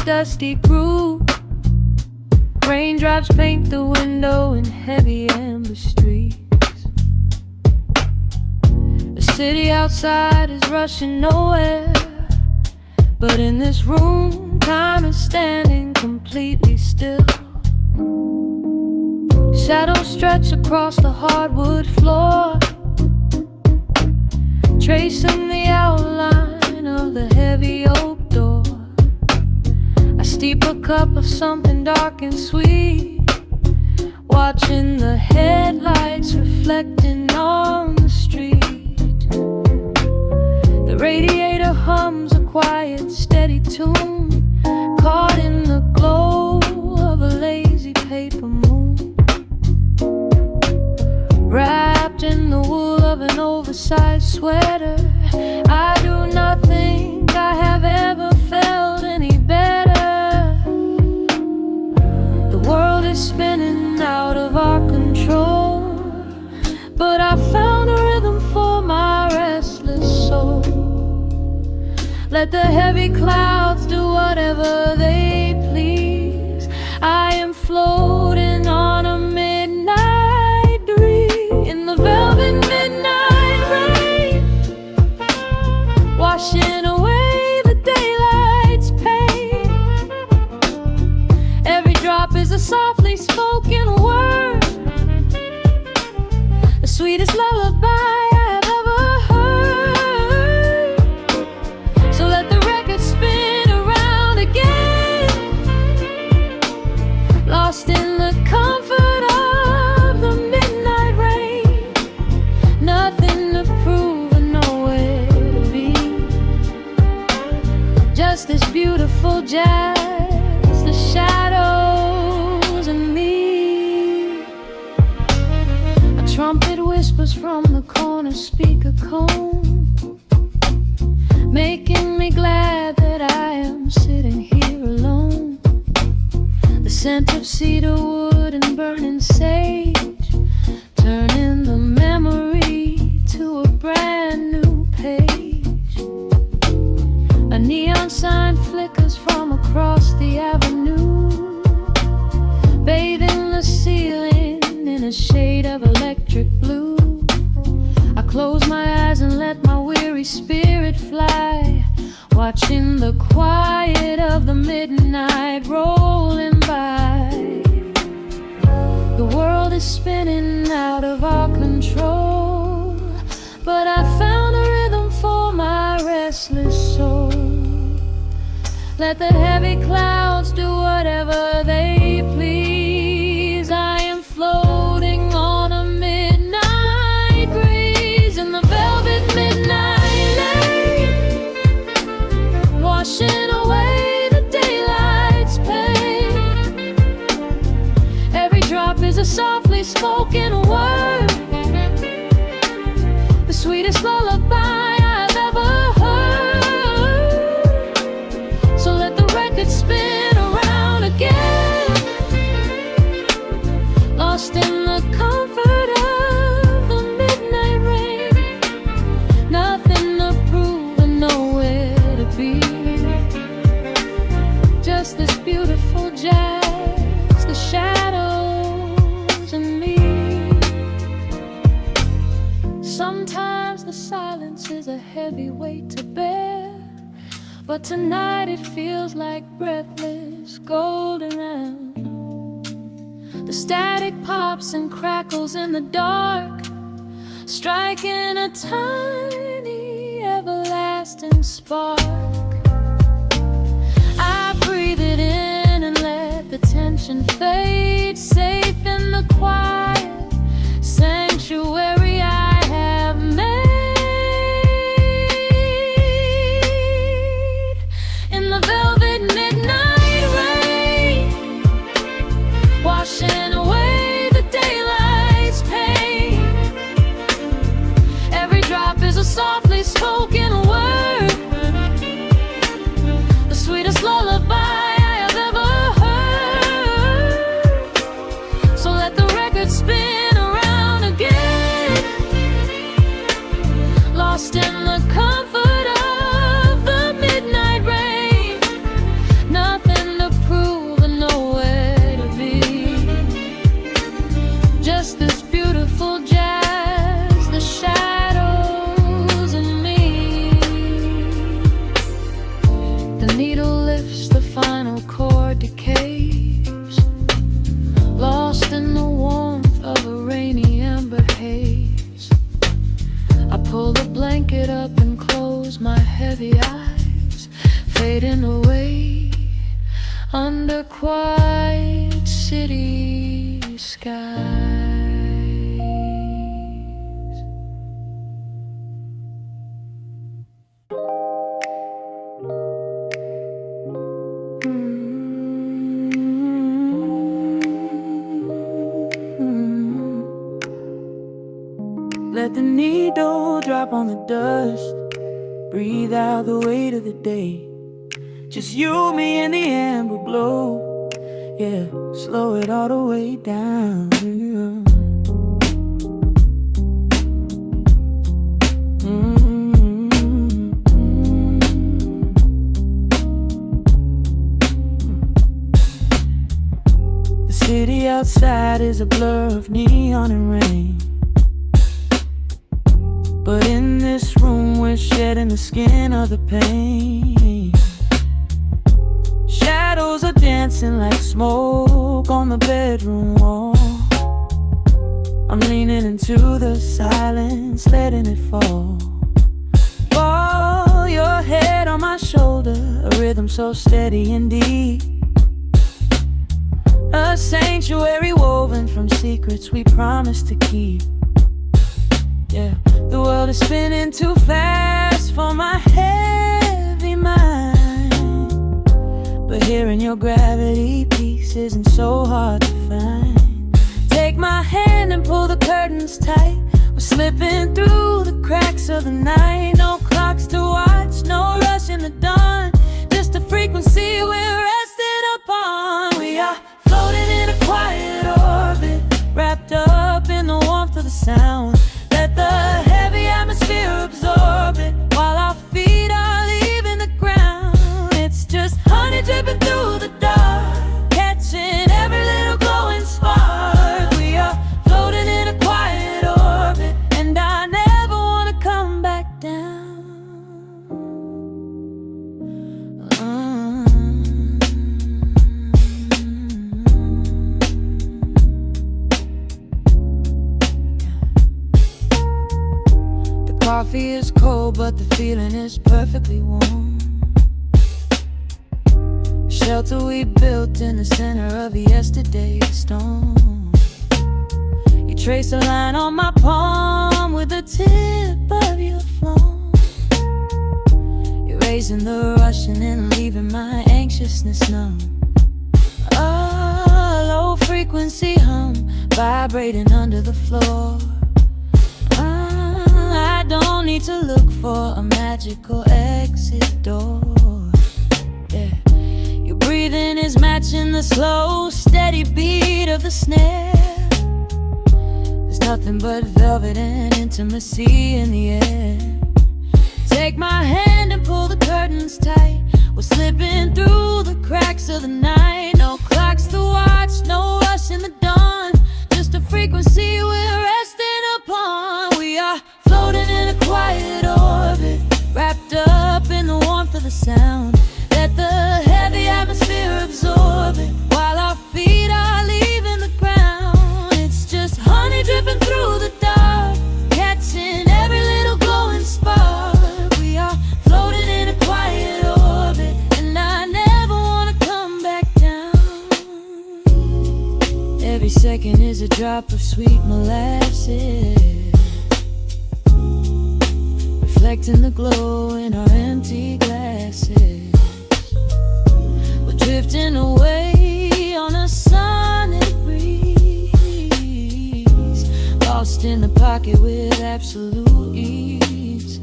dusty groove. Raindrops paint the window in heavy amber streets. The city outside is rushing nowhere, but in this room, time is standing completely still. Shadows stretch across the hardwood floor, tracing the outline of the heavy oak door. I steep a cup of something dark and sweet, watching the headlights reflecting on the street. The radiator hums a quiet, steady tune, caught in the glow of a lazy paper moon. Wrapped in the wool of an oversized sweater, I do not think I have ever felt any better. The world is spinning out of our control, but I found a rhythm for my restless soul. Let the heavy clouds do whatever they please. I am floating on a midnight breeze in the velvet midnight rain, washing away the daylight's pain. Every drop is a softly spoken word, the sweetest lullaby I have ever heard. So let the record spin around again, lost in the comfort of the midnight rain. Nothing to prove and nowhere to be, just this beautiful jazz, the shadows and me. A trumpet whispers from the corner speaker cone, making me glad that I am sitting here alone. The scent of cedar wood and burning sage, turning the memory to a brand new page. A neon sign flickers from across the avenue, bathing the ceiling in a shade of electric blue. I close my eyes and let my weary spirit fly, watching the quiet of the midnight rolling by. The world is spinning out of our control, but I found a rhythm for my restless soul. Let the heavy clouds do whatever they please. I am floating on a midnight breeze in the velvet midnight lane, washing away the daylight's pain. Every drop is a softly spoken word, the sweetest lullaby I've ever heard. So let the record spin around again, lost in the comfort of the midnight rain. Nothing to prove and nowhere to be, just this beautiful jazz, the shadows and me. Sometimes the silence is a heavy weight to bear, but tonight it feels like breathless golden round. The static pops and crackles in the dark, striking a tiny everlasting spark. I breathe it in and let the tension fade, safe in the quiet sanctuary I have made. In the velvet midnight rain, washing away the daylight's pain. Every drop is a softly spoken word, the sweetest lullaby I have ever heard. So let the record spin blanket up and close my heavy eyes, fading away under quiet city skies. Let the needle drop on the dust. Breathe out the weight of the day. Just you, me, and the amber glow. Yeah, slow it all the way down. The city outside is a blur of neon and rain, but in this room we're shedding the skin of the pain. Shadows are dancing like smoke on the bedroom wall. I'm leaning into the silence, letting it fall. Fall your head on my shoulder, a rhythm so steady and deep. A sanctuary woven from secrets we promised to keep. Yeah, the world is spinning too fast for my heavy mind, but hearing your gravity piece isn't so hard to find. Take my hand and pull the curtains tight. We're slipping through the cracks of the night. No clocks to watch, no rush in the dawn. Just a frequency we're resting upon. We are floating in a quiet orbit, wrapped up in the warmth of the sound. Let the heavy atmosphere absorb it while our feet are leaving the ground. It's just honey dripping through the dark, catching every little glowing spark. We are floating in a quiet orbit, and I never want to come back down. Coffee is cold, but the feeling is perfectly warm. Shelter we built in the center of yesterday's storm. You trace a line on my palm with the tip of your phone, erasing the rushing and leaving my anxiousness numb. A low frequency hum vibrating under the floor. I don't need to look for a magical exit door. Yeah, your breathing is matching the slow, steady beat of the snare. There's nothing but velvet and intimacy in the air. Take my hand and pull the curtains tight. We're slipping through the cracks of the night. No clocks to watch, no rush in the dawn. Just a frequency we're resting upon. We are floating in a quiet orbit, wrapped up in the warmth of the sound. Let the heavy atmosphere absorb it while our feet are leaving the ground. It's just honey dripping through the dark, catching every little glowing spark. We are floating in a quiet orbit, and I never want to come back down. Every second is a drop of sweet molasses, reflecting the glow in our empty glasses. We're drifting away on a sonic breeze, lost in the pocket with absolute ease.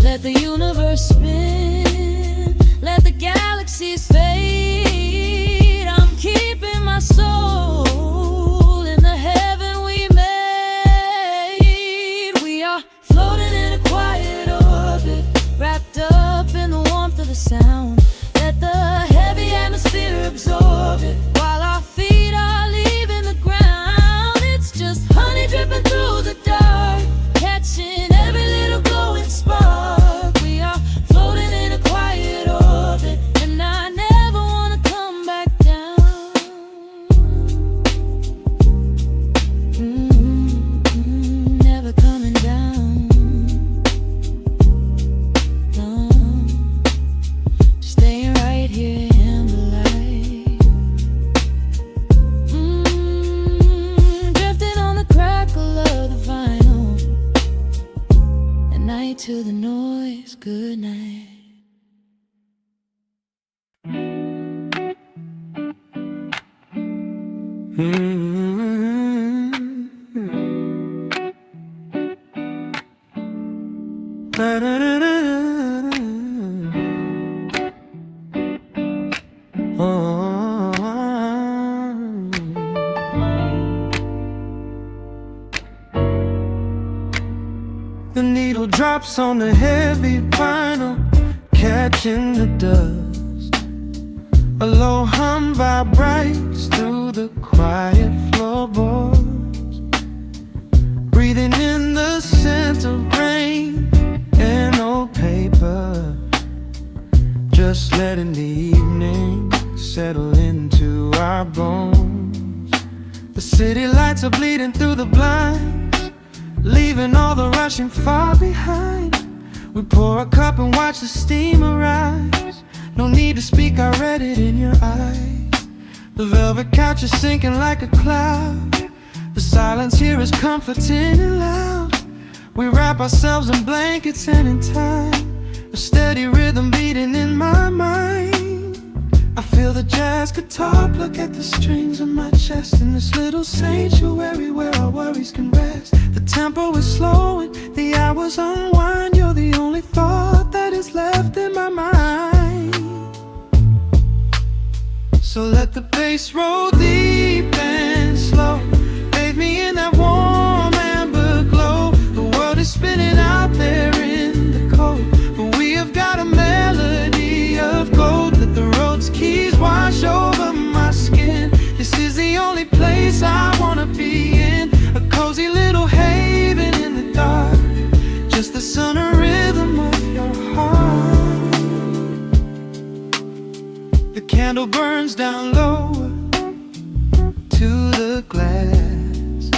Let the universe spin, let the galaxies fade. I'm keeping my soul in the heaven we made. We are floating in a quiet orbit, wrapped up in the warmth of the sound. Let the heavy atmosphere absorb it while our feet are leaving the ground. It's just honey dripping through the dark, catching every little glowing spark. We are floating in a quiet orbit, and I never to the noise, good night. The needle drops on the heavy vinyl, catching the dust. A low hum vibrates through the quiet floorboards, breathing in the scent of rain and old paper, just letting the evening settle into our bones. The city lights are bleeding through the blinds, leaving all the rushing far behind. We pour a cup and watch the steam arise. No need to speak, I read it in your eyes. The velvet couch is sinking like a cloud. The silence here is comforting and loud. We wrap ourselves in blankets and in time, a steady rhythm beating in my mind. I feel the jazz guitar pluck at the strings of my chest, in this little sanctuary where our worries can rest. The tempo is slowing, the hours unwind. You're the only thought that is left in my mind. So let the bass roll deep and slow, bathe me in that warm amber glow. The world is spinning out there in the cold, but we have got a melody of gold. Let the road's keys wash over my skin. This is the only place I wanna be in, a cozy little haven in the dark, just the sun and rhythm of your heart. The candle burns down lower to the glass.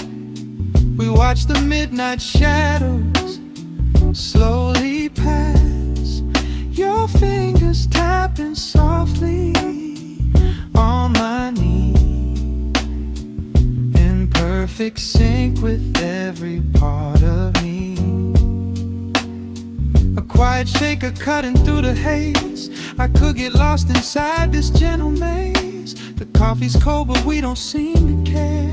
We watch the midnight shadows slowly pass, your fingers tapping softly on my knee, in perfect sync with every part of me. A quiet shaker cutting through the haze. I could get lost inside this gentle maze. The coffee's cold but we don't seem to care.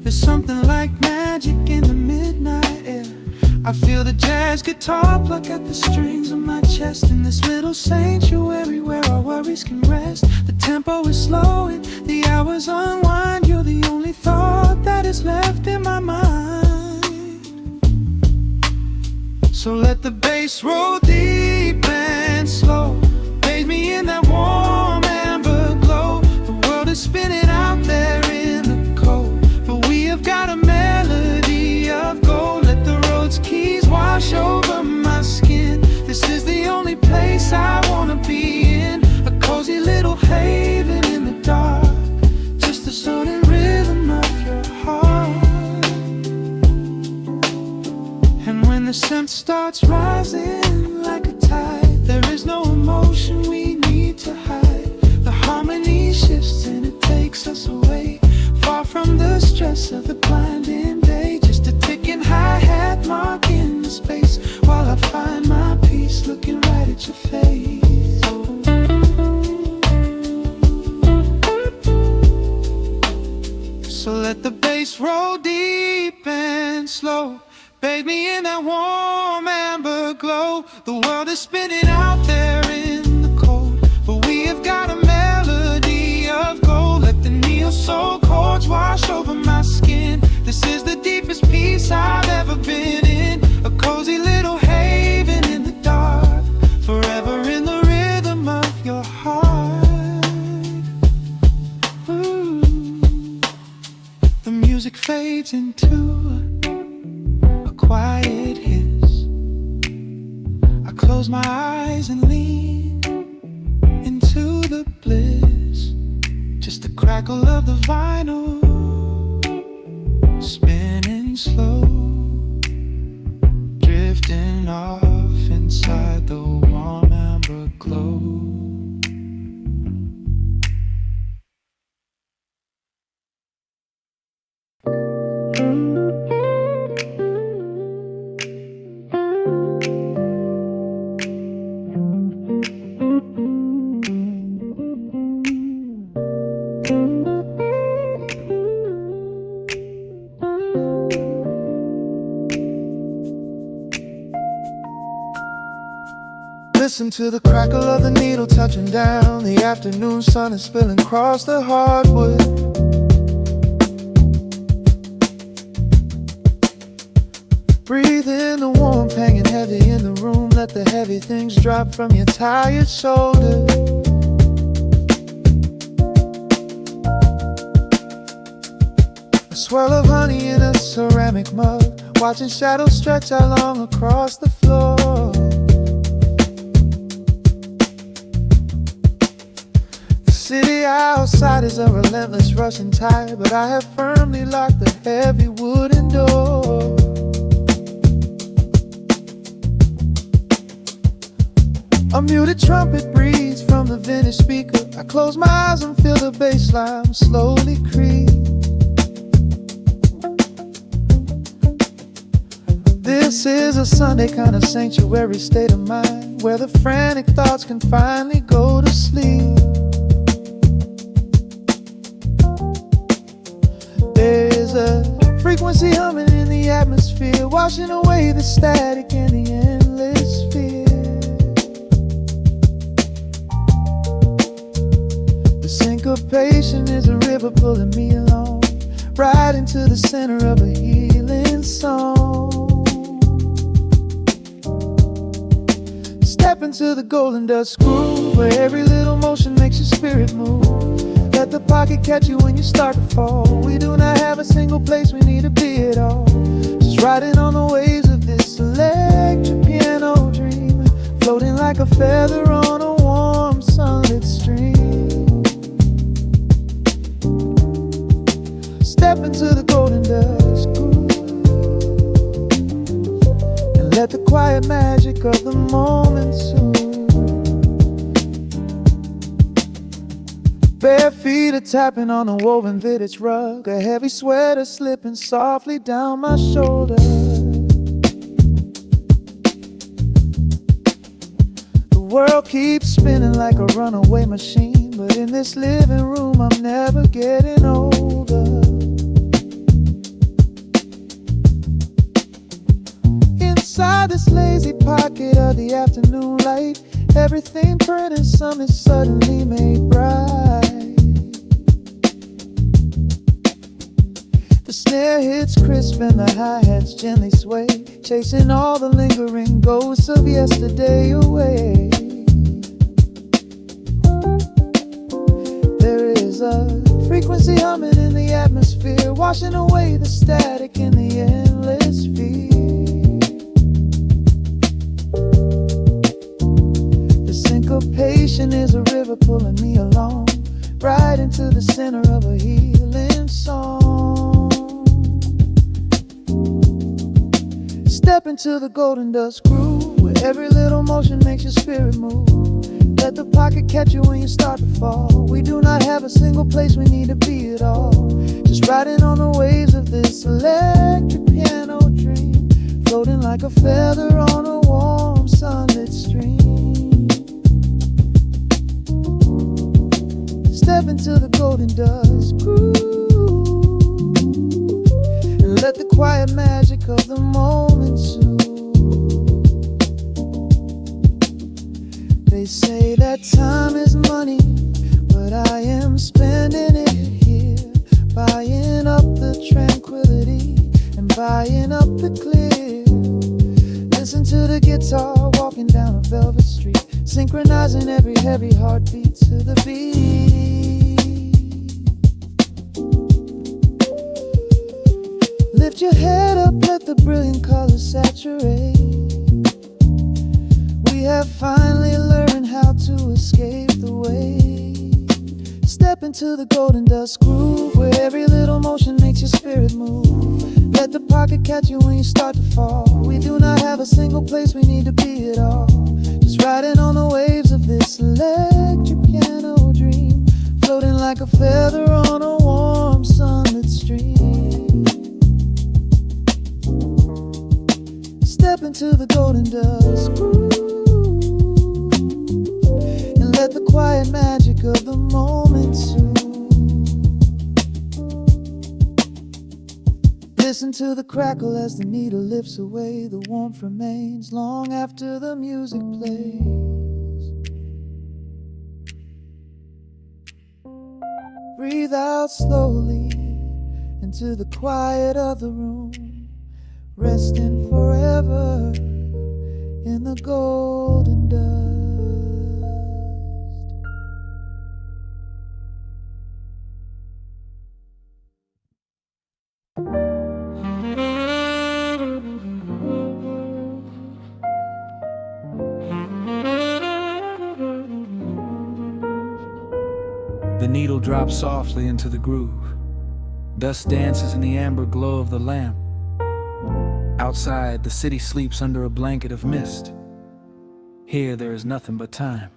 There's something like magic in the midnight air. I feel the jazz guitar pluck at the strings of my chest, in this little sanctuary where our worries can rest. The tempo is slowing, the hours unwind. You're the only thought that is left in my mind. So let the bass roll deep and slow, bathe me in that warm amber glow. The world is spinning out there in the cold, but we have got a melody of gold. Let the road's keys wash over my skin. This is the only place I wanna be in, a cozy little haven in the dark, just the sound and rhythm of your heart. And when the scent starts rising like a tide, there is no emotion we need to hide. The harmony shifts and it takes us away, far from the stress of the blinding day. Just a ticking hi-hat marking the space, while I find my peace looking right at your face. So let the bass roll deep and slow, bathe me in that warm amber glow. The world is spinning out there in the cold, but we have got a melody of gold. Let the neo-soul chords wash over my skin. This is the deepest peace I've ever been in, a cozy little haven in the dark, forever in the rhythm of your heart. Ooh. The music fades into a quiet hiss. I close my eyes and lean into the bliss, just the crackle of the vinyl spinning slow, drifting off inside the warm amber glow. Listen to the crackle of the needle touching down. The afternoon sun is spilling across the hardwood. Breathe in the warmth hanging heavy in the room. Let the heavy things drop from your tired shoulders. A swirl of honey in a ceramic mug, watching shadows stretch out long across the floor. The city outside is a relentless rushing tide, but I have firmly locked the heavy wooden door. A muted trumpet breathes from the vintage speaker. I close my eyes and feel the bass line slowly creep. This is a Sunday kind of sanctuary state of mind, where the frantic thoughts can finally go to sleep. There's a frequency humming in the atmosphere, washing away the static and the endless fear. The syncopation is a river pulling me along, right into the center of a healing song. Step into the golden dust groove, where every little motion makes your spirit move. Let the pocket catch you when you start to fall. We do not have a single place we need to be at all. Just riding on the waves of this electric piano dream, floating like a feather on a warm sunlit stream. Step into the golden dust groove, and let the quiet magic of the moment soothe. Bare feet are tapping on a woven vintage rug, a heavy sweater slipping softly down my shoulder. The world keeps spinning like a runaway machine, but in this living room I'm never getting older. Inside this lazy pocket of the afternoon light, everything burning, some is suddenly made bright. The snare hits crisp and the hi-hats gently sway, chasing all the lingering ghosts of yesterday away. There is a frequency humming in the atmosphere, washing away the static in the endless fear. Syncopation is a river pulling me along, right into the center of a healing song. Step into the golden dust groove, where every little motion makes your spirit move. Let the pocket catch you when you start to fall. We do not have a single place we need to be at all. Just riding on the waves of this electric piano dream, floating like a feather on a warm sunlit stream. Step into the golden dust groove, and let the quiet magic of the moment soothe. They say that time is money, but I am spending it here, buying up the tranquility and buying up the clear. Listen to the guitar walking down a velvet street, synchronizing every heavy heartbeat to the beat. Lift your head up, let the brilliant colors saturate. We have finally learned how to escape the weight. Step into the golden dust groove, where every little motion makes your spirit move. Let the pocket catch you when you start to fall. We do not have a single place we need to be at all. Just riding on the waves of this electric piano dream, floating like a feather on a warm sunlit stream. Step into the golden dust groove, and let the quiet magic of the moment soothe. Listen to the crackle as the needle lifts away. The warmth remains long after the music plays. Breathe out slowly into the quiet of the room, resting forever in the golden dust. The needle drops softly into the groove. Dust dances in the amber glow of the lamp. Outside, the city sleeps under a blanket of mist. Here, there is nothing but time.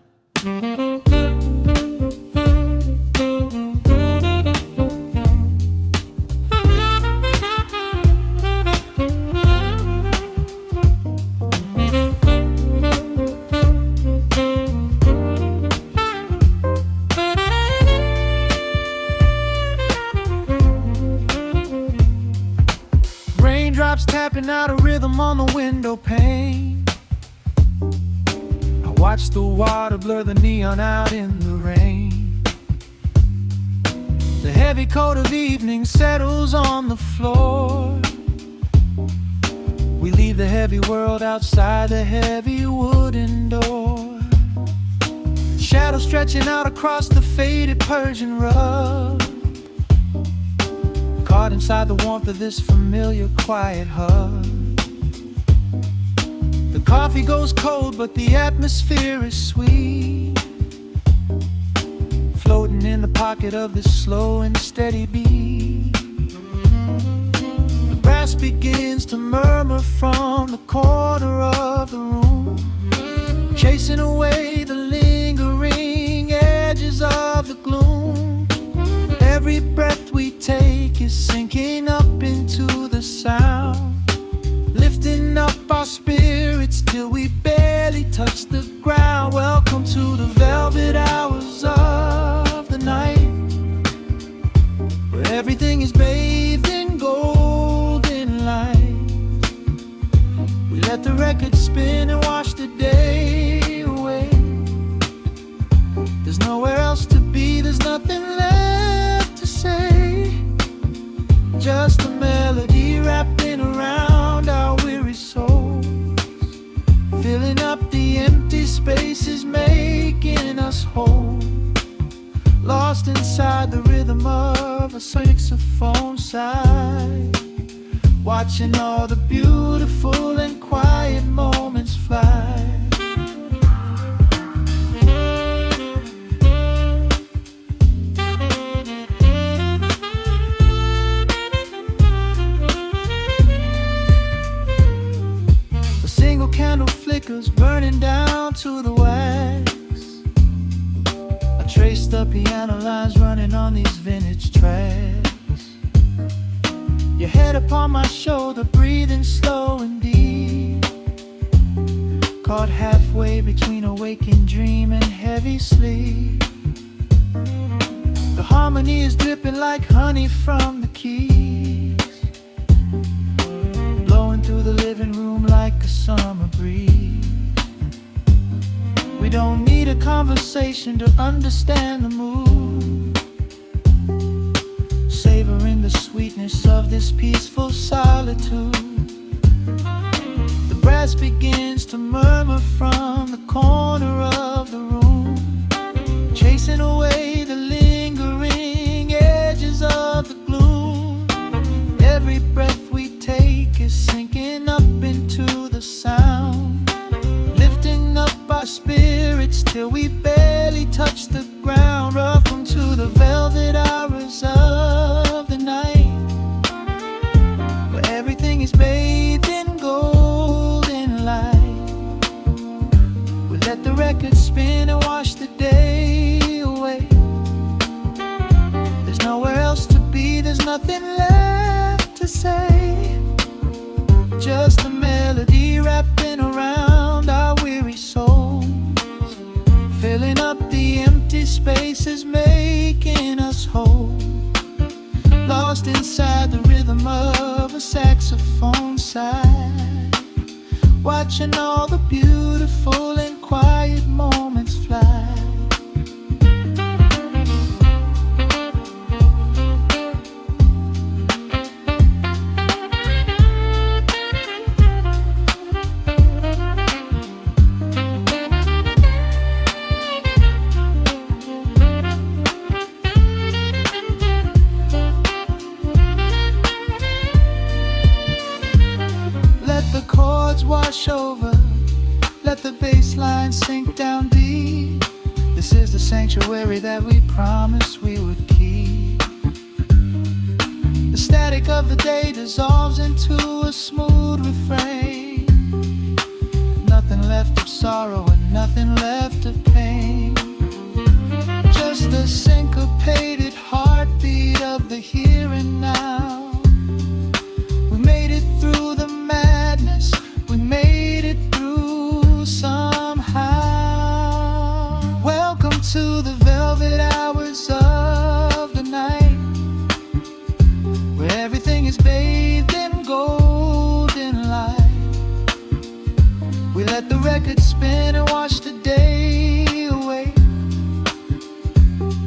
Raindrops tapping out a rhythm on the window pane. I watch the water blur the neon out in the rain. The heavy coat of evening settles on the floor. We leave the heavy world outside the heavy wooden door. Shadows stretching out across the faded Persian rug, caught inside the warmth of this familiar quiet hug. The coffee goes cold, but the atmosphere is sweet, floating in the pocket of this slow and steady beat. The brass begins to murmur from the corner of the room, chasing away the lingering edges of the gloom. Every breath we take is sinking up into the sound, lifting up our spirits till we barely touch the ground. Welcome to the velvet hours of the night, where everything is bathed in golden light. We let the record spin and wash the day away. There's nowhere else to be, there's nothing left to say. Just a melody wrapping around our weary souls, filling up the empty spaces, making us whole. Lost inside the rhythm of a saxophone sigh, watching all the beautiful and quiet moments fly. Candle flickers burning down to the wax. I trace the piano lines running on these vintage tracks. Your head upon my shoulder, breathing slow and deep, caught halfway between a waking dream and heavy sleep. The harmony is dripping like honey from the keys, blowing through the living room like a summer breeze. We don't need a conversation to understand the mood, savoring the sweetness of this peaceful solitude. The brass begins to murmur from the corner of the room, chasing away the lingering edges of the gloom. Every breath we take is sinking up into the sound, lifting up our spirits till we barely touch the ground. Welcome to the velvet hours of the night, where everything is bathed in golden light. We let the record spin and wash the day away. There's nowhere else to be, there's nothing left to say. Just a melody wrapping around our weary souls, filling up the empty spaces, making us whole. Lost inside the rhythm of a saxophone sigh, watching all the beautiful and quiet moments fly. chords wash over, let the bass line sink down deep. This is the sanctuary that we promised we would keep. The static of the day dissolves into a smooth refrain. Nothing left of sorrow and nothing left of pain. Just the syncopated heartbeat of the here and now. We made it through the madness, we made it through somehow. Welcome to the velvet hours of the night, where everything is bathed in golden light. We let the record spin and watch the day away.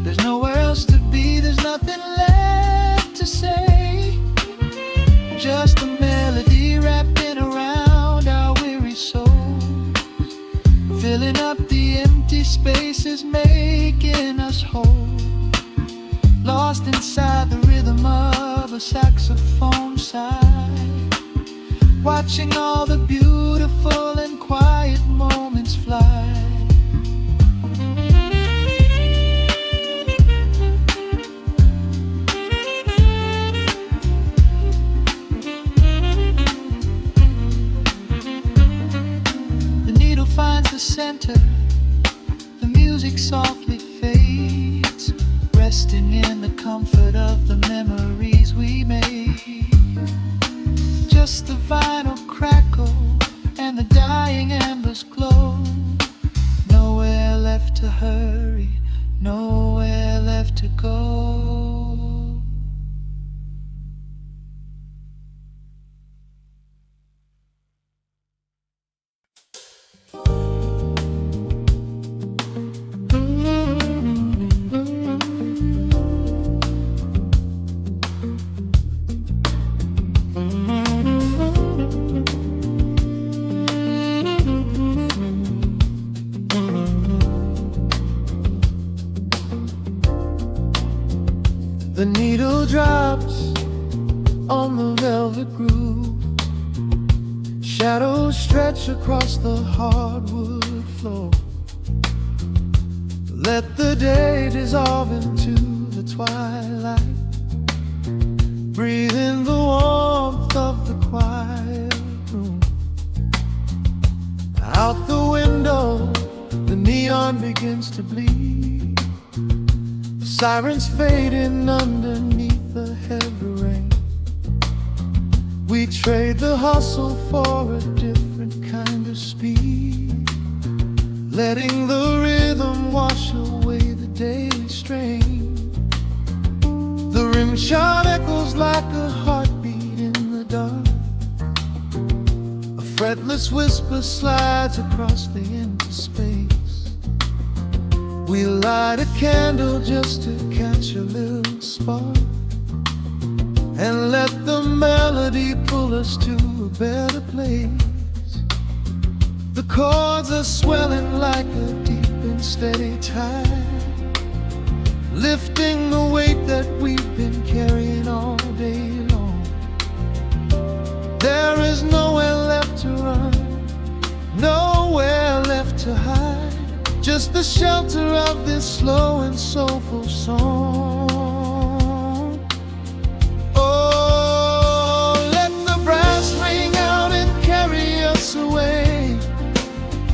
There's nowhere else to be, there's nothing left to say. Just a melody wrapping around our weary souls, filling up the empty spaces, making us whole. Lost inside the rhythm of a saxophone sigh, watching all the beautiful and quiet moments fly. The needle finds the center, the music softly fades, resting in the comfort of the memories we made. Just the vinyl crackle and the dying embers glow. Nowhere left to hurry, nowhere left to go. The needle drops on the velvet groove. Shadows stretch across the hardwood floor. Let the day dissolve into the twilight. Breathe in the warmth of the quiet room. Out the window, the neon begins to bleed. Sirens fading underneath the heavy rain. We trade the hustle for a different kind of speed, letting the rhythm wash away the daily strain. The rim shot echoes like a heartbeat in the dark. A fretless whisper slides across the empty space. We light a candle just to catch a little spark, and let the melody pull us to a better place. The chords are swelling like a deep and steady tide, lifting the weight that we've been carrying all day long. There is nowhere left to run, nowhere left to hide. Just the shelter of this slow and soulful song. Oh, let the brass ring out and carry us away,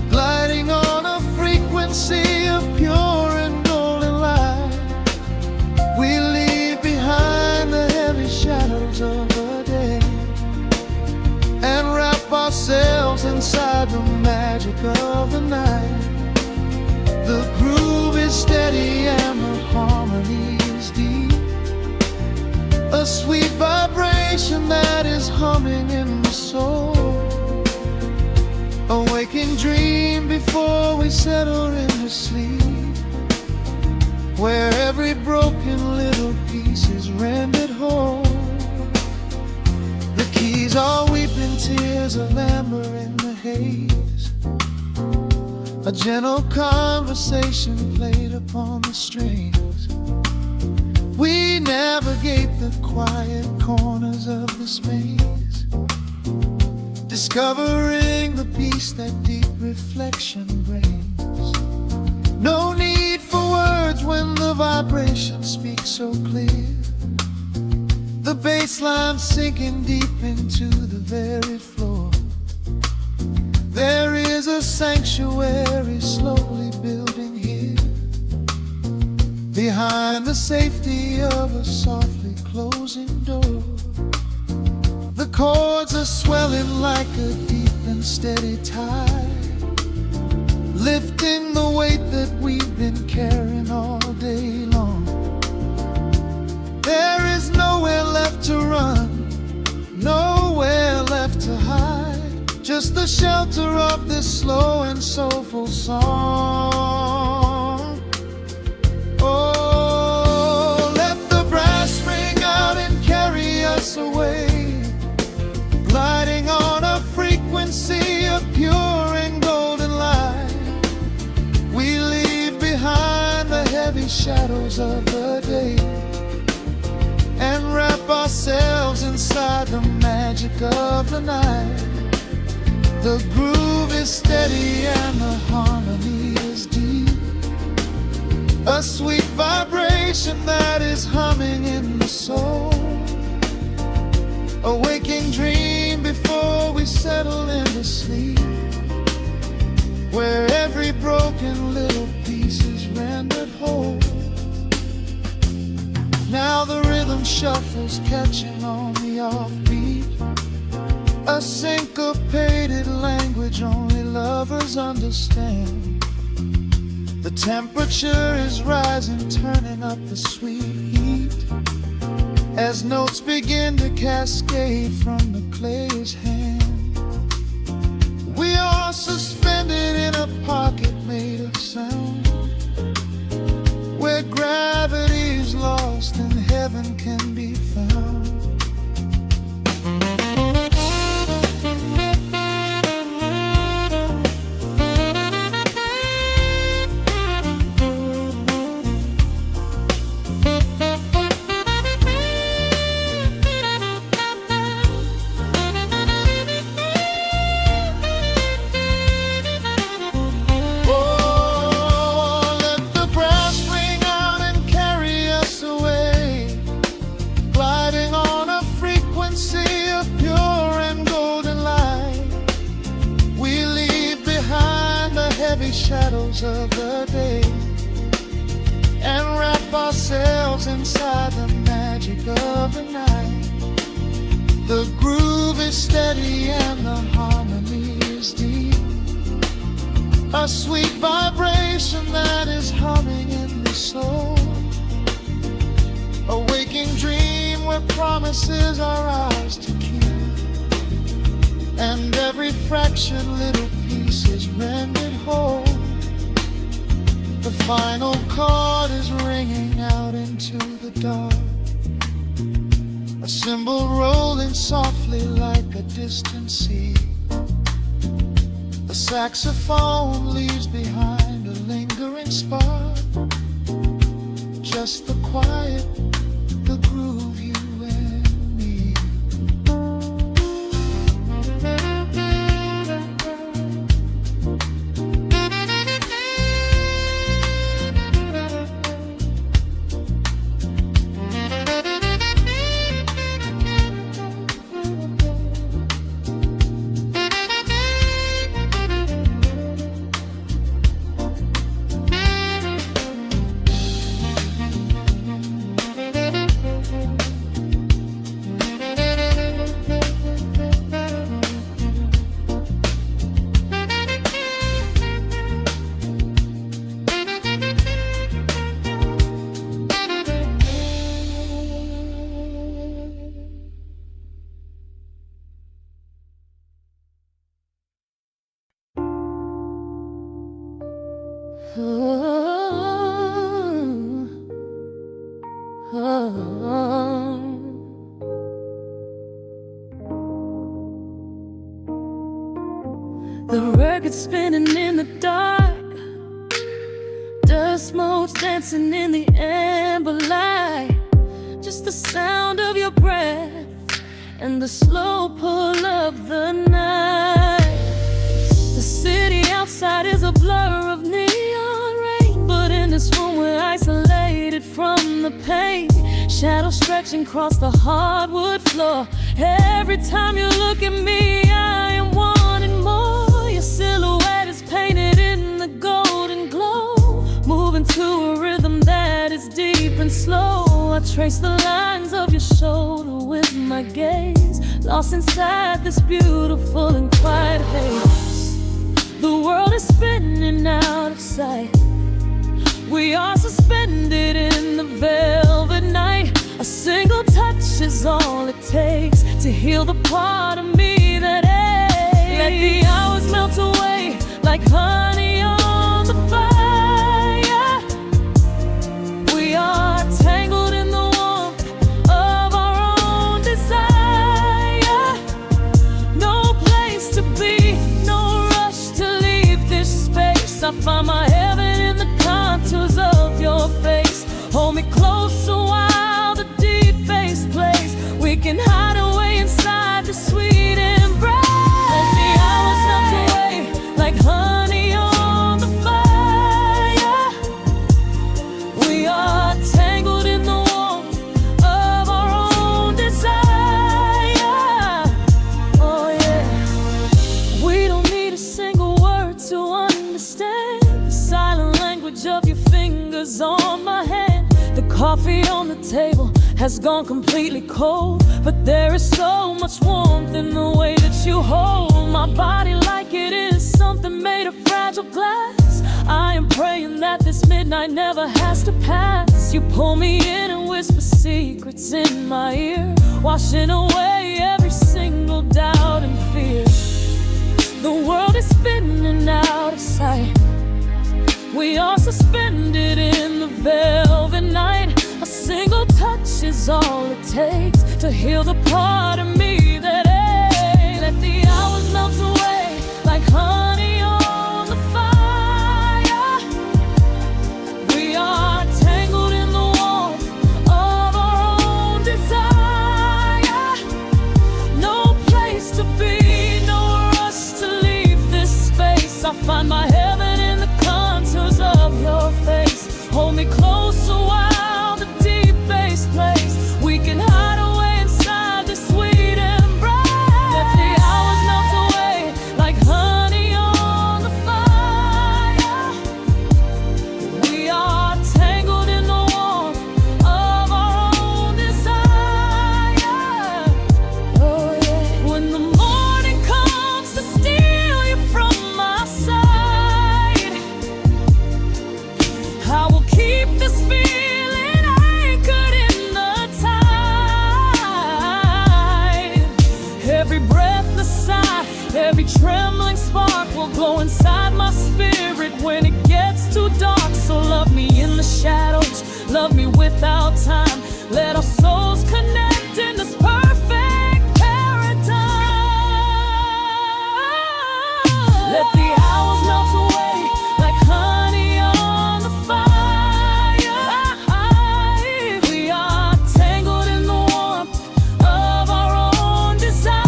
gliding on a frequency of pure and golden light. We leave behind the heavy shadows of the day and wrap ourselves inside the magic of the night. The groove is steady and the harmony is deep, a sweet vibration that is humming in the soul. A waking dream before we settle into sleep, where every broken little piece is rendered whole. The keys are weeping tears of amber in the haze. A gentle conversation played upon the strings. We navigate the quiet corners of this maze, discovering the peace that deep reflection brings. No need for words when the vibration speaks so clear. The bass line sinking deep into the very floor. There is a sanctuary slowly building here, behind the safety of a softly closing door. The chords are swelling like a deep and steady tide, lifting the weight that we've been carrying all day long. There is nowhere left to run, nowhere left to hide, just the shelter of this slow and soulful song. Oh, let the brass ring out and carry us away, gliding on a frequency of pure and golden light. We leave behind the heavy shadows of the day and wrap ourselves inside the magic of the night. The groove is steady and the harmony is deep, a sweet vibration that is humming in the soul. A waking dream before we settle into sleep, where every broken little piece is rendered whole. Now the rhythm shuffles, catching on the offbeat, a syncopated language only lovers understand. The temperature is rising, turning up the sweet heat, as notes begin to cascade from the clay's hand. We are suspended in a pocket made of sound, where gravity is lost and heaven can be found. Shadows of the day and wrap ourselves inside the magic of the night. The groove is steady and the harmony is deep, a sweet vibration that is humming in the soul. A waking dream where promises are ours to keep, and every fraction little piece is rendered whole. The final chord is ringing out into the dark, a cymbal rolling softly like a distant sea. The saxophone leaves behind a lingering spark, just the quiet, the groove, you and me. The record's spinning in the dark, dust motes dancing in the amber light. Just the sound of your breath and the slow pull of the night. The city outside is a blur of neon rain, but in this room we're isolated from the pain. Shadows stretching across the hardwood floor. Every time you look at me, I am wanting more. Your silhouette is painted in the golden glow, moving to a rhythm that is deep and slow. I trace the lines of your shoulder with my gaze, lost inside this beautiful and quiet haze. The world is spinning out of sight. We are suspended in the velvet night. A single touch is all it takes to heal the part of me that aches. Let the hours melt away like honey on the fire. We are tangled in the warmth of our own desire. No place to be, no rush to leave this space. I find my heaven in the contours of your face. Hold me close a while the deep bass plays. We can hide away inside the sweet embrace. Let the hours melt away like honey on the fire. We are tangled in the warmth of our own desire. Oh yeah. We don't need a single word to understand the silent language of your fingers on my hand. The coffee on the table has gone completely cold, but there is so much warmth in the way that you hold my body like it is something made of fragile glass. I am praying that this midnight never has to pass. You pull me in and whisper secrets in my ear, washing away every single doubt and fear. The world is spinning out of sight. We are suspended in the velvet night. A single touch is all it takes to heal the part of me that aches. Let the hours melt away like honey on the fire. We are tangled in the warmth of our own desire. No place to be, no rush to leave this space. I find my heaven in the contours of your face. Hold me close a while the deep bass plays. We can hide away inside this sweet embrace. Let the hours melt away like honey on the fire. We are tangled in the warmth of our own desire. Oh yeah. When the morning comes to steal you from my side, I will keep this feeling anchored in the tide. Every breathless sigh, every trembling spark will glow inside my spirit when it gets too dark. So love me in the shadows, love me without time. Let our souls connect in this perfect paradise. Let the hours melt away like honey on the fire. We are tangled in the warmth of our own desire.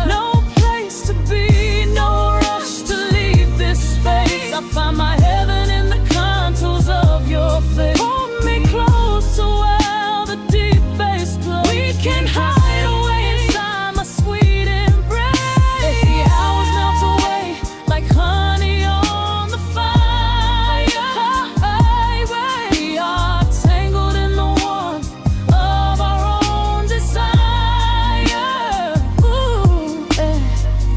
No place to be, no rush to leave this space. I find my heaven in the contours of your face. Hold me close a while the deep bass plays. We can hide away inside my sweet embrace. Let the hours melt away like honey on the fire. We are tangled in the warmth of our own desire. Ooh,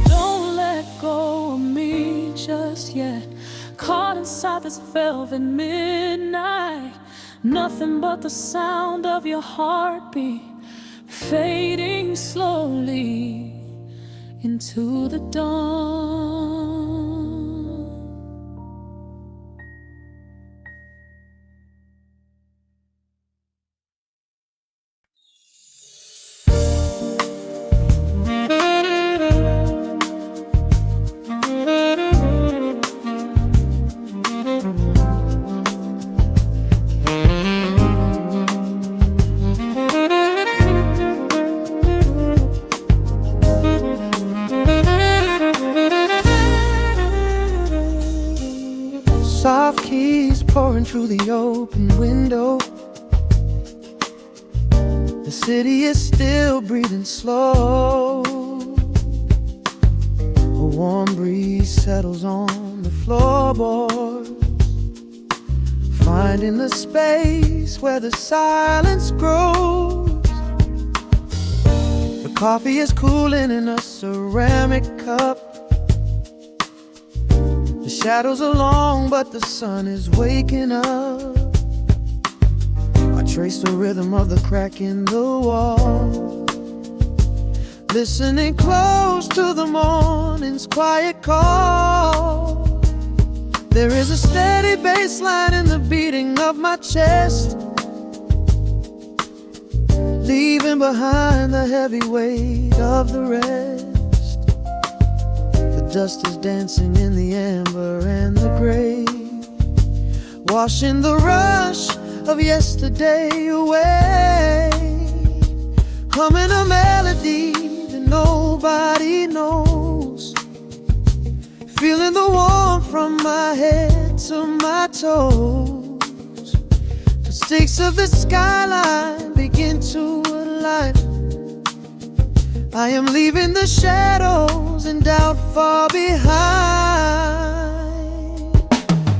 don't let go of me just yet. Caught inside this velvet midnight. Nothing but the sound of your heartbeat fading slowly into the dawn. through the open window. The city is still breathing slow. A warm breeze settles on the floorboards, finding the space where the silence grows. The coffee is cooling in a ceramic cup. The shadows are long, but the sun is waking up. I trace the rhythm of the crack in the wall, listening close to the morning's quiet call. There is a steady bass line in the beating of my chest, leaving behind the heavy weight of the rest. The dust is dancing in the amber and the gray, washing the rush of yesterday away. Humming a melody that nobody knows, feeling the warmth from my head to my toes. The stakes of the skyline begin to align. I am leaving the shadows and doubt far behind.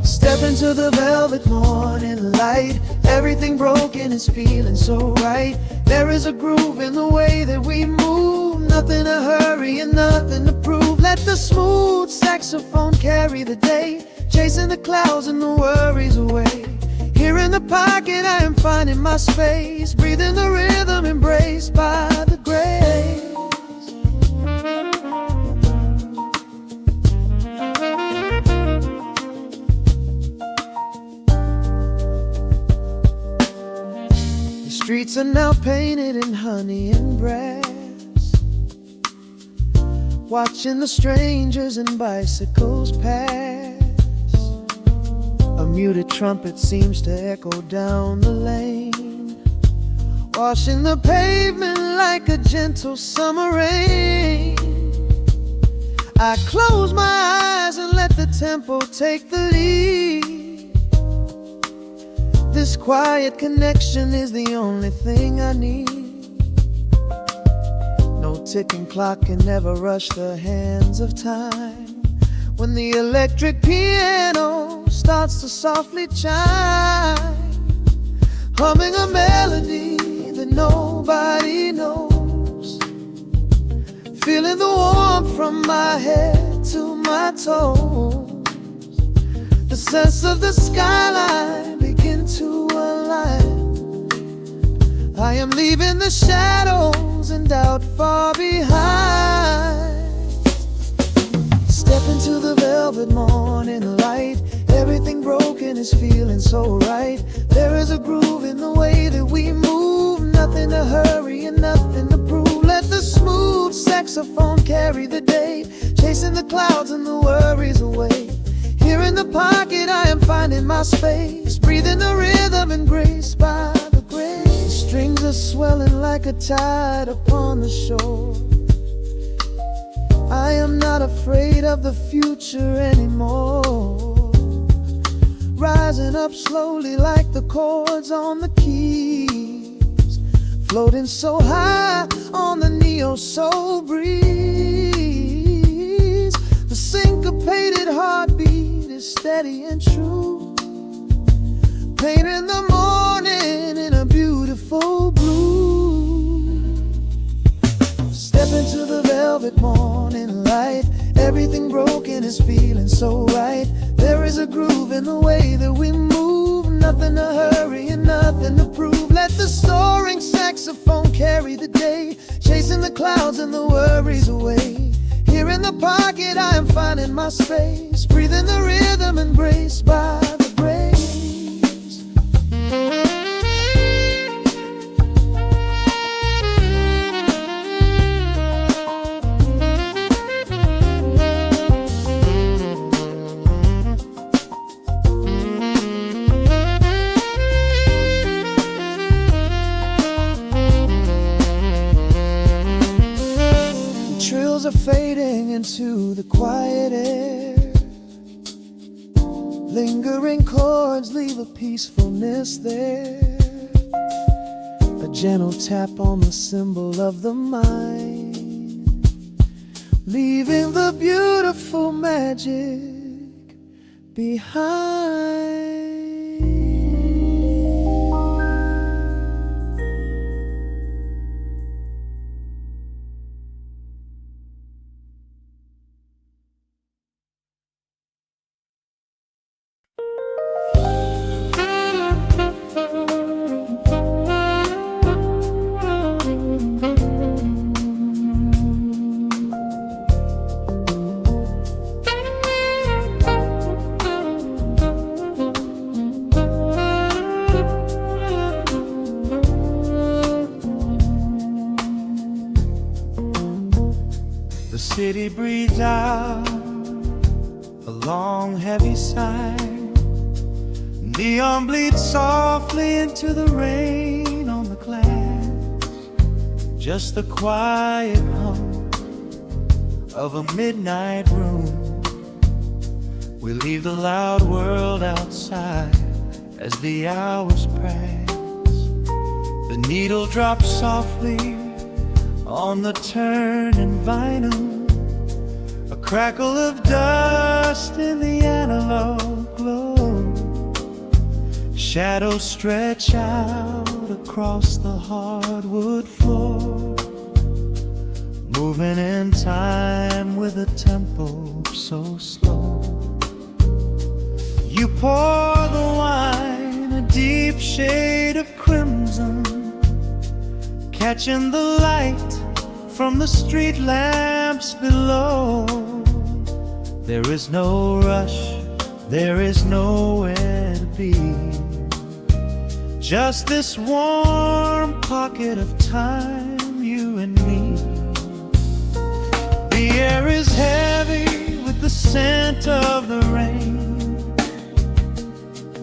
Step into the velvet morning light. Everything broken is feeling so right. There is a groove in the way that we move. Nothing to hurry and nothing to prove. Let the smooth saxophone carry the day, chasing the clouds and the worries away. Here in the pocket I am finding my space, breathing the rhythm embraced by the grace. The streets are now painted in honey and brass, watching the strangers and bicycles pass. A muted trumpet seems to echo down the lane, washing the pavement like a gentle summer rain. I close my eyes and let the tempo take the lead. This quiet connection is the only thing I need. No ticking clock can never rush the hands of time. When the electric piano starts to softly chime, humming a melody that nobody knows, feeling the warmth from my head to my toes. The sense of the skyline begin to align. I am leaving the shadows and doubt far behind. Step into the velvet morning light. Everything broken is feeling so right. There is a groove in the way that we move. Nothing to hurry and nothing to prove. Let the smooth saxophone carry the day, chasing the clouds and the worries away. Here in the pocket I am finding my space, breathing the rhythm and grace by the grace. Strings are swelling like a tide upon the shore. I am not afraid of the future anymore, rising up slowly like the chords on the keys, floating so high on the neo-soul breeze. The syncopated heartbeat is steady and true, painting the morning in a beautiful blue. Step into the velvet morning light. Everything broken is feeling so right. There is a groove in the way that we move. Nothing to hurry and nothing to prove. Let the soaring saxophone carry the day, chasing the clouds and the worries away. Here in the pocket I am finding my space, breathing the rhythm embraced by the grace. Trills are fading into the quiet air. Lingering chords leave a peacefulness there, a gentle tap on the cymbal of the mind, leaving the beautiful magic behind. The city breathes out a long heavy sigh. Neon bleeds softly into the rain on the glass. Just the quiet hum of a midnight room. We leave the loud world outside as the hours pass. The needle drops softly on the turning vinyl, a crackle of dust in the analog glow. Shadows stretch out across the hardwood floor, moving in time with a tempo so slow. You pour the wine, a deep shade of crimson, catching the light from the street lamps below. There is no rush, there is nowhere to be, just this warm pocket of time, you and me. The air is heavy with the scent of the rain,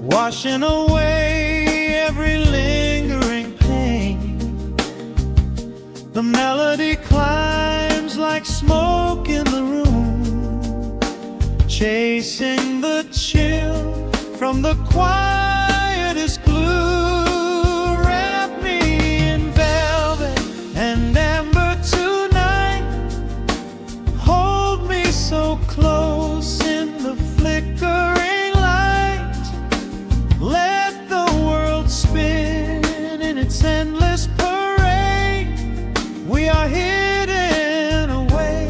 washing away every lingering pain. The melody climbs like smoke in the room, chasing the chill from the quietest glue. Wrap me in velvet and amber tonight, hold me so close in the flickering light. Let the world spin in its endless parade. We are hidden away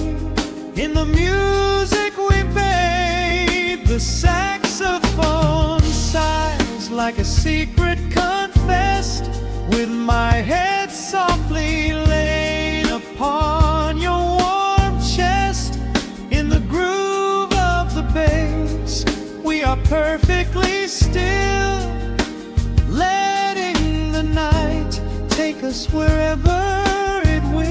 in the music we made. The saxophone sighs like a secret confessed, with my head softly laid upon your warm chest. In the groove of the bass, we are perfectly still, letting the night take us wherever it will.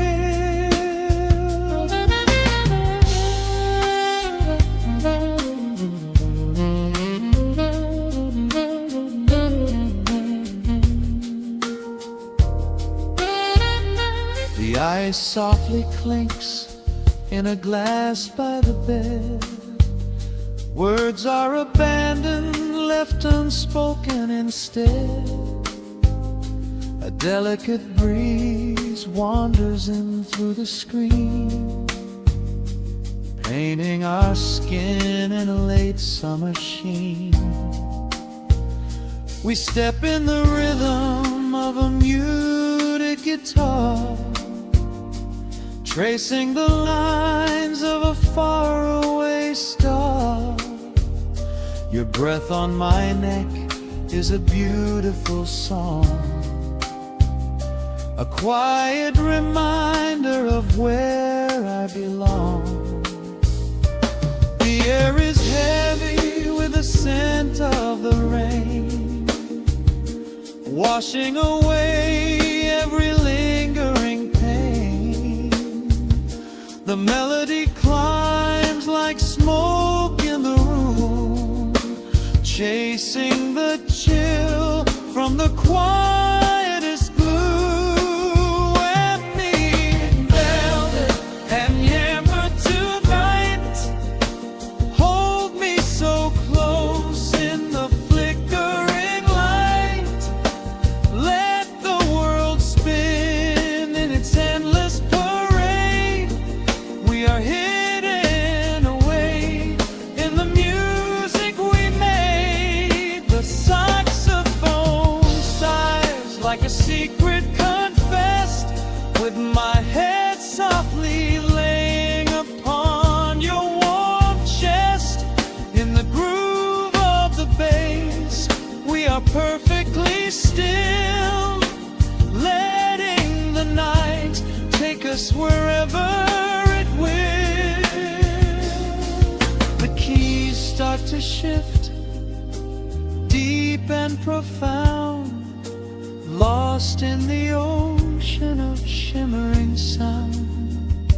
The ice softly clinks in a glass by the bed. Words are abandoned, left unspoken instead. A delicate breeze wanders in through the screen, painting our skin in a late summer sheen. We step in the rhythm of a muted guitar, tracing the lines of a faraway star. Your breath on my neck is a beautiful song, a quiet reminder of where I belong. The air is heavy with the scent of the rain, washing away every lingering pain. The melody climbs like smoke in the room, chasing the chill from the quietest glue. Wrap me in velvet and amber tonight, hold me so close to shift, deep and profound, lost in the ocean of shimmering sound.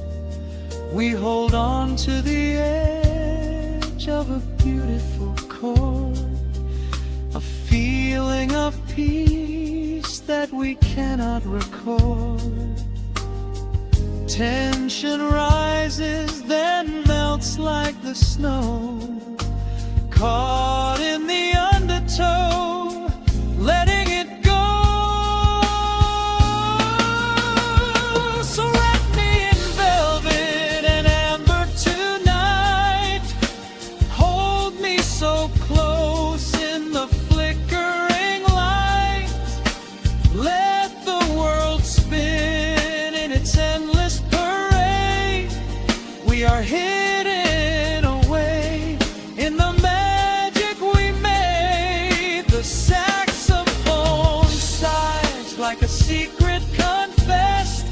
We hold on to the edge of a beautiful chord, a feeling of peace that we cannot record. Tension rises, then melts like the snow, caught in the undertow, letting it go. So wrap me in velvet and amber tonight, hold me so close in the flickering light, let the world spin in its endless parade. We are hidden away in the magic we made. The saxophone sighs like a secret confessed,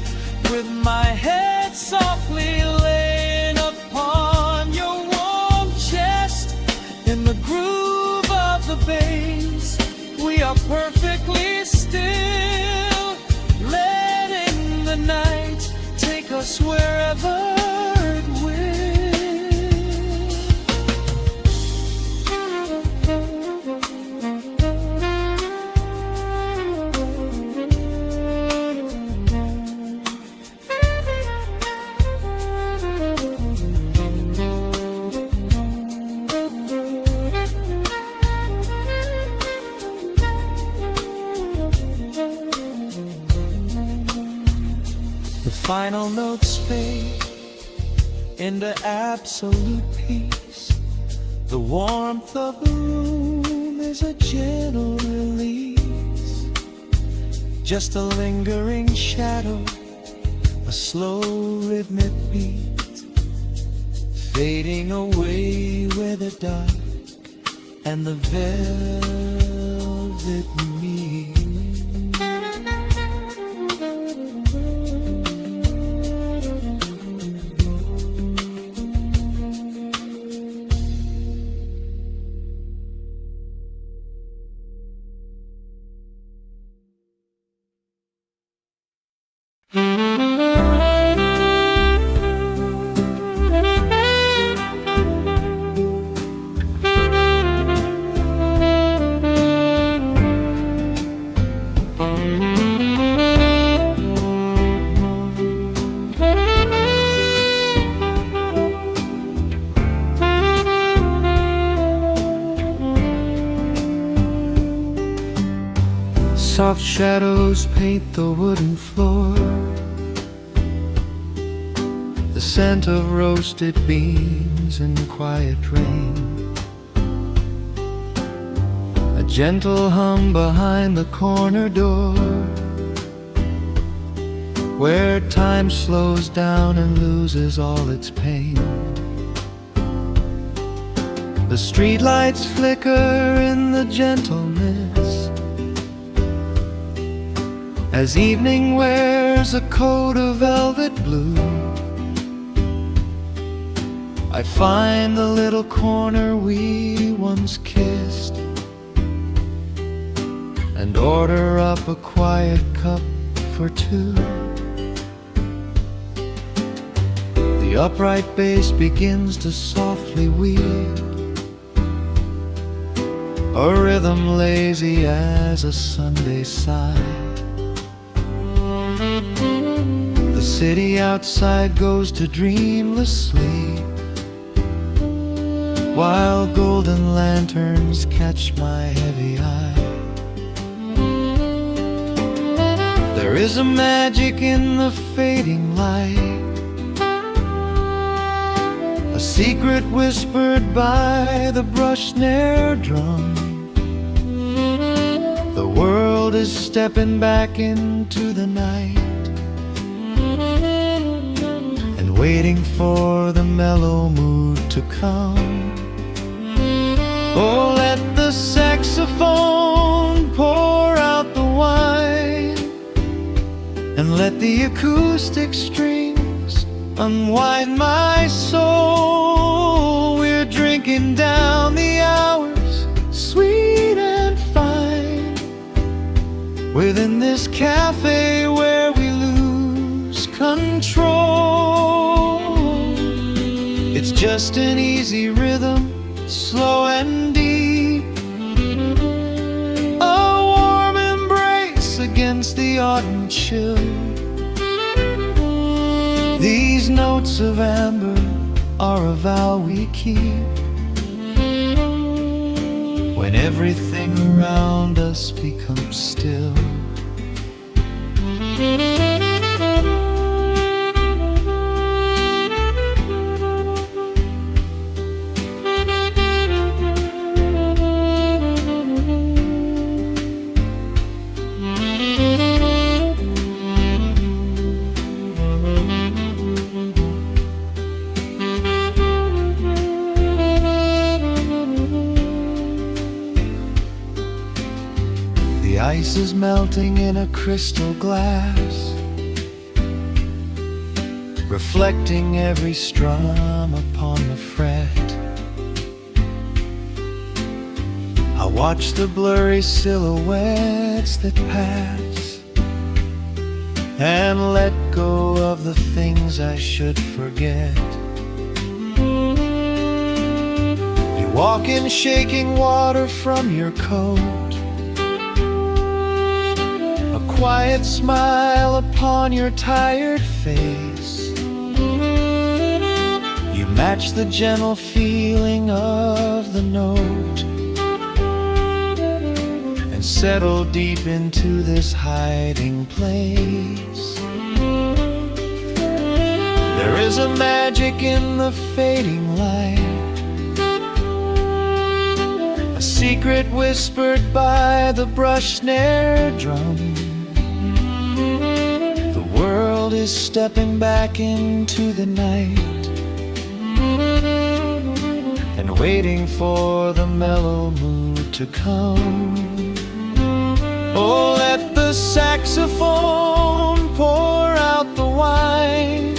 with my head softly laying upon your warm chest. In the groove of the bass, we are perfectly still, letting the night take us wherever it will. The final notes fade into absolute peace. The warmth of the room is a gentle release, just a lingering shadow, a slow rhythmic beat, fading away with the dark and the velvet meat. Soft shadows paint the wooden floor, the scent of roasted beans and quiet rain, a gentle hum behind the corner door, where time slows down and loses all its pain. The streetlights flicker in the gentleness as evening wears a coat of velvet blue. I find the little corner we once kissed and order up a quiet cup for two. The upright bass begins to softly weave, a rhythm lazy as a Sunday sigh. The city outside goes to dreamless sleep, while golden lanterns catch my heavy eye. There is a magic in the fading light, a secret whispered by the brush snare drum. The world is stepping back into the night and waiting for the mellow mood to come. Oh, let the saxophone pour out the wine, and let the acoustic strings unwind my soul. We're drinking down the within this cafe where we lose control. It's just an easy rhythm, slow and deep, a warm embrace against the autumn chill. These notes of amber are a vow we keep when everything around us becomes still. The ice is melting in a crystal glass, reflecting every strum upon the fret. I watch the blurry silhouettes that pass and let go of the things I should forget. You walk in shaking water from your coat, quiet smile upon your tired face. You match the gentle feeling of the note and settle deep into this hiding place. There is a magic in the fading light, a secret whispered by the brush snare drum. The world is stepping back into the night and waiting for the mellow mood to come. Oh, let the saxophone pour out the wine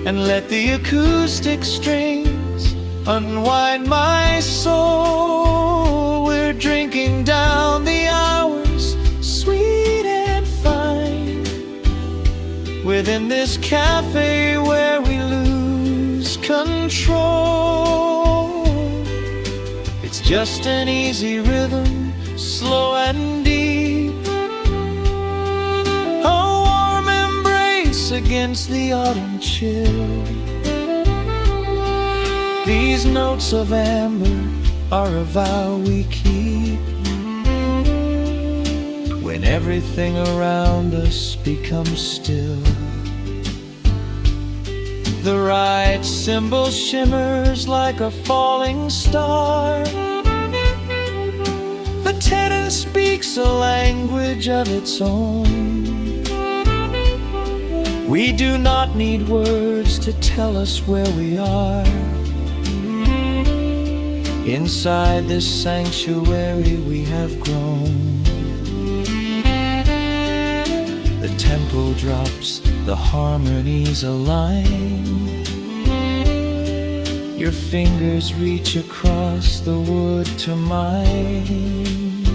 and let the acoustic strings unwind my soul. We're drinking down the hours, sweet and fine, within this cafe where we lose control. It's just an easy rhythm, slow and deep, a warm embrace against the autumn chill. These notes of amber are a vow we keep when everything around us becomes still. The right cymbal shimmers like a falling star. The tenor speaks a language of its own. We do not need words to tell us where we are. Inside this sanctuary we have grown. The tempo drops, the harmonies align. Your fingers reach across the wood to mine.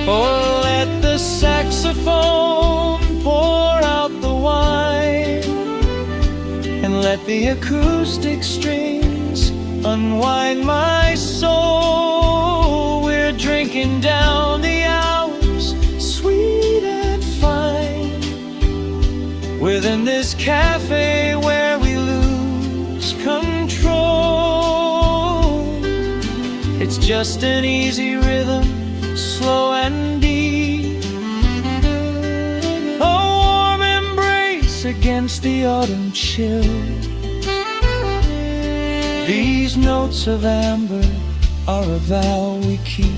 Oh, let the saxophone pour out the wine and let the acoustic strings unwind my soul. We're drinking down the hours, sweet and fine, within this cafe where we lose control. It's just an easy rhythm, slow and deep, a warm embrace against the autumn chill. These notes of amber are a vow we keep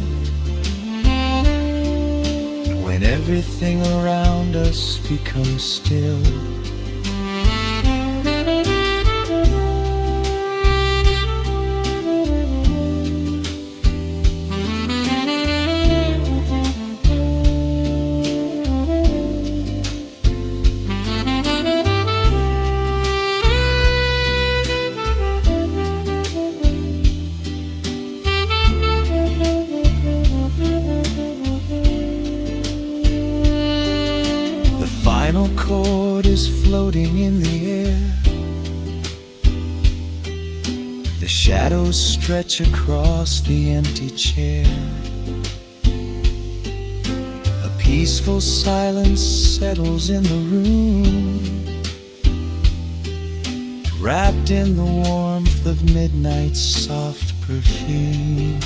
when everything around us becomes still. floating in the air. The shadows stretch across the empty chair. A peaceful silence settles in the room, wrapped in the warmth of midnight's soft perfume.